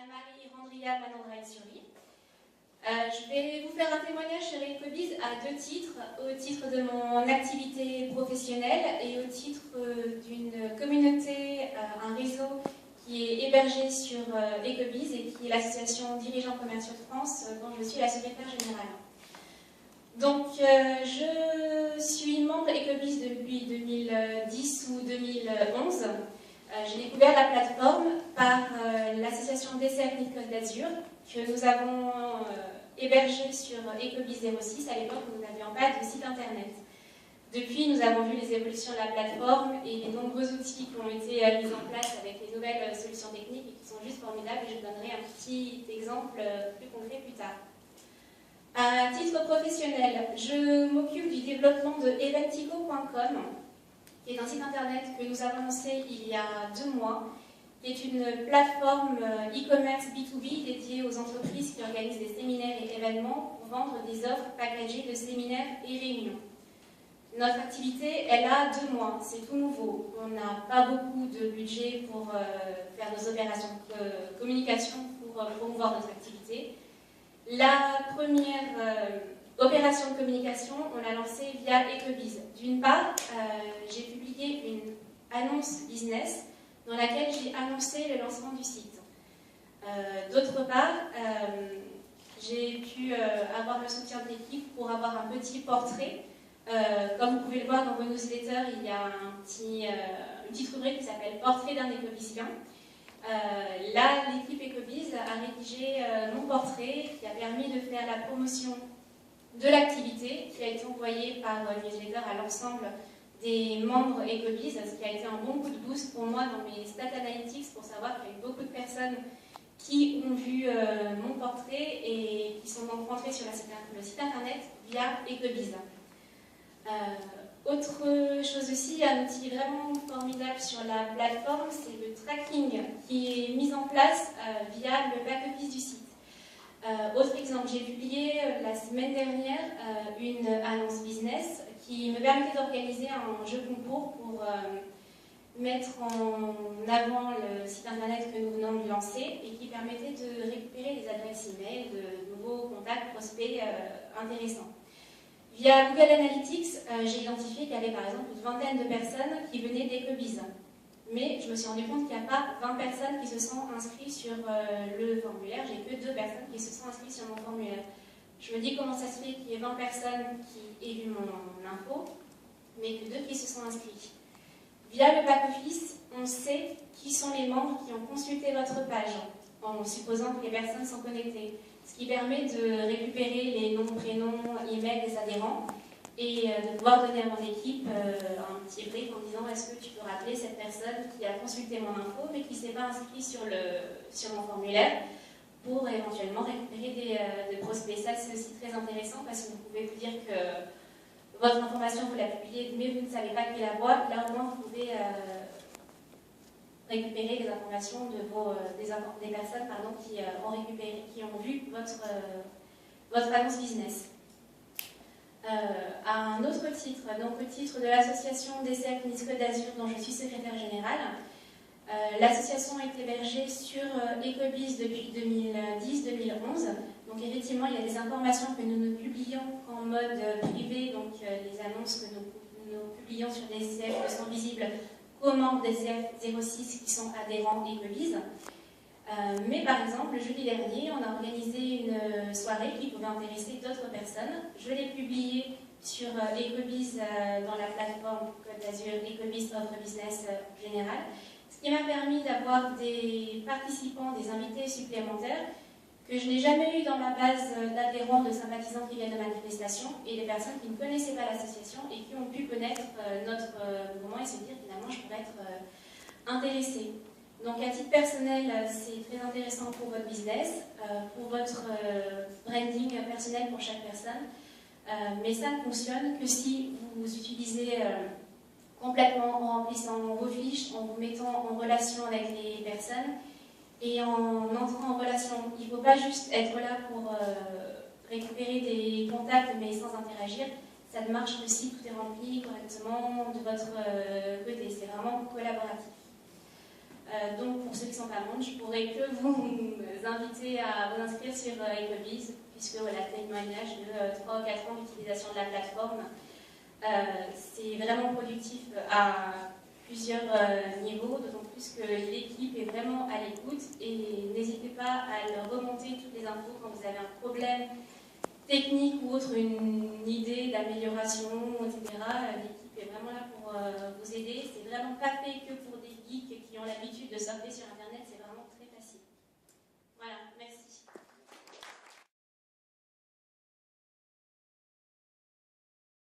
Anne-Marie Randria Manandra-Sur-Ly. Je vais vous faire un témoignage sur Ecobiz à deux titres, au titre de mon activité professionnelle et au titre d'une communauté, un réseau qui est hébergé sur Ecobiz et qui est l'association Dirigeants Commerciaux de France, dont je suis la secrétaire générale. Donc, je suis membre Ecobiz depuis 2010 ou 2011. J'ai découvert la plateforme par l'association DCF Côte d'Azur que nous avons hébergée sur Ecobiz 06. À l'époque, nous n'avions pas de site internet. Depuis, nous avons vu les évolutions de la plateforme et les nombreux outils qui ont été mis en place avec les nouvelles solutions techniques et qui sont juste formidables. Et je donnerai un petit exemple plus concret plus tard. À titre professionnel, je m'occupe du développement de eventico.com, qui est un site internet que nous avons lancé il y a 2 mois, qui est une plateforme e-commerce B2B dédiée aux entreprises qui organisent des séminaires et événements pour vendre des offres packagées de séminaires et réunions. Notre activité, elle a 2 mois, c'est tout nouveau. On n'a pas beaucoup de budget pour faire nos opérations de communication pour promouvoir notre activité. La première opération de communication, on l'a lancée via Ecobiz. D'une part, j'ai publié une annonce business dans laquelle j'ai annoncé le lancement du site. D'autre part, j'ai pu avoir le soutien de l'équipe pour avoir un petit portrait. Comme vous pouvez le voir dans vos newsletters, il y a une petite rubrique qui s'appelle Portrait d'un écobizien. Là, l'équipe Ecobiz a rédigé mon portrait qui a permis de faire la promotion de l'activité qui a été envoyée par newsletter à l'ensemble des membres Ecobiz, ce qui a été un bon coup de boost pour moi dans mes stats analytics pour savoir qu'il y a eu beaucoup de personnes qui ont vu mon portrait et qui sont donc rentrées sur le site internet via Ecobiz. Autre chose aussi, un outil vraiment formidable sur la plateforme, c'est le tracking qui est mis en place via le back-office du site. Autre exemple, j'ai publié la semaine dernière une annonce business qui me permettait d'organiser un jeu concours pour mettre en avant le site internet que nous venons de lancer et qui permettait de récupérer des adresses e-mail de nouveaux contacts prospects intéressants. Via Google Analytics, j'ai identifié qu'il y avait par exemple une vingtaine de personnes qui venaient d'Ecobiz. Mais je me suis rendu compte qu'il n'y a pas 20 personnes qui se sont inscrites sur le formulaire. J'ai que 2 personnes qui se sont inscrites sur mon formulaire. Je me dis comment ça se fait qu'il y ait 20 personnes qui aient vu mon info, mais que 2 qui se sont inscrites. Via le back-office, on sait qui sont les membres qui ont consulté votre page, en supposant que les personnes sont connectées. Ce qui permet de récupérer les noms, prénoms, emails des adhérents et de pouvoir donner à mon équipe un petit brief en disant est-ce que tu peux rappeler cette personne qui a consulté mon info mais qui ne s'est pas inscrite sur mon formulaire pour éventuellement récupérer des prospects. Ça, c'est aussi très intéressant parce que vous pouvez vous dire que votre information, vous la publiez, mais vous ne savez pas qui la voit. Là, au moins, vous pouvez récupérer les informations de des personnes qui ont vu votre annonce business. À un autre titre, donc le titre de l'association DCF Côte d'Azur dont je suis secrétaire générale, l'association est hébergée sur Ecobiz depuis 2010-2011. Donc effectivement, il y a des informations que nous ne publions qu'en mode privé, donc les annonces que nous publions sur DCF ne sont visibles qu'aux membres des CF06 qui sont adhérents Ecobiz. Mais par exemple, le jeudi dernier, on a organisé une soirée qui pouvait intéresser d'autres personnes. Je l'ai publiée sur Ecobiz dans la plateforme Côte d'Azur, Ecobiz Offre Business Général, ce qui m'a permis d'avoir des participants, des invités supplémentaires que je n'ai jamais eu dans ma base d'adhérents, de sympathisants qui viennent de manifestations et des personnes qui ne connaissaient pas l'association et qui ont pu connaître notre mouvement et se dire finalement je pourrais être intéressée. Donc à titre personnel, c'est très intéressant pour votre business, pour votre branding personnel pour chaque personne, mais ça ne fonctionne que si vous utilisez complètement en remplissant vos fiches, en vous mettant en relation avec les personnes et en entrant en relation. Il ne faut pas juste être là pour récupérer des contacts mais sans interagir. Ça ne marche que si tout est rempli correctement de votre côté. C'est vraiment collaboratif. Donc pour ceux qui ne sont pas membres, je pourrais que vous inviter à vous inscrire sur Ecobiz, puisque voilà, témoignage de 3 ou 4 ans d'utilisation de la plateforme. C'est vraiment productif à plusieurs niveaux, d'autant plus que l'équipe est vraiment à l'écoute et n'hésitez pas à leur remonter toutes les infos quand vous avez un problème technique ou autre, une idée d'amélioration, etc. L'équipe est vraiment là pour vous aider. C'est vraiment pas fait que pour des geeks qui ont l'habitude de surfer sur Internet.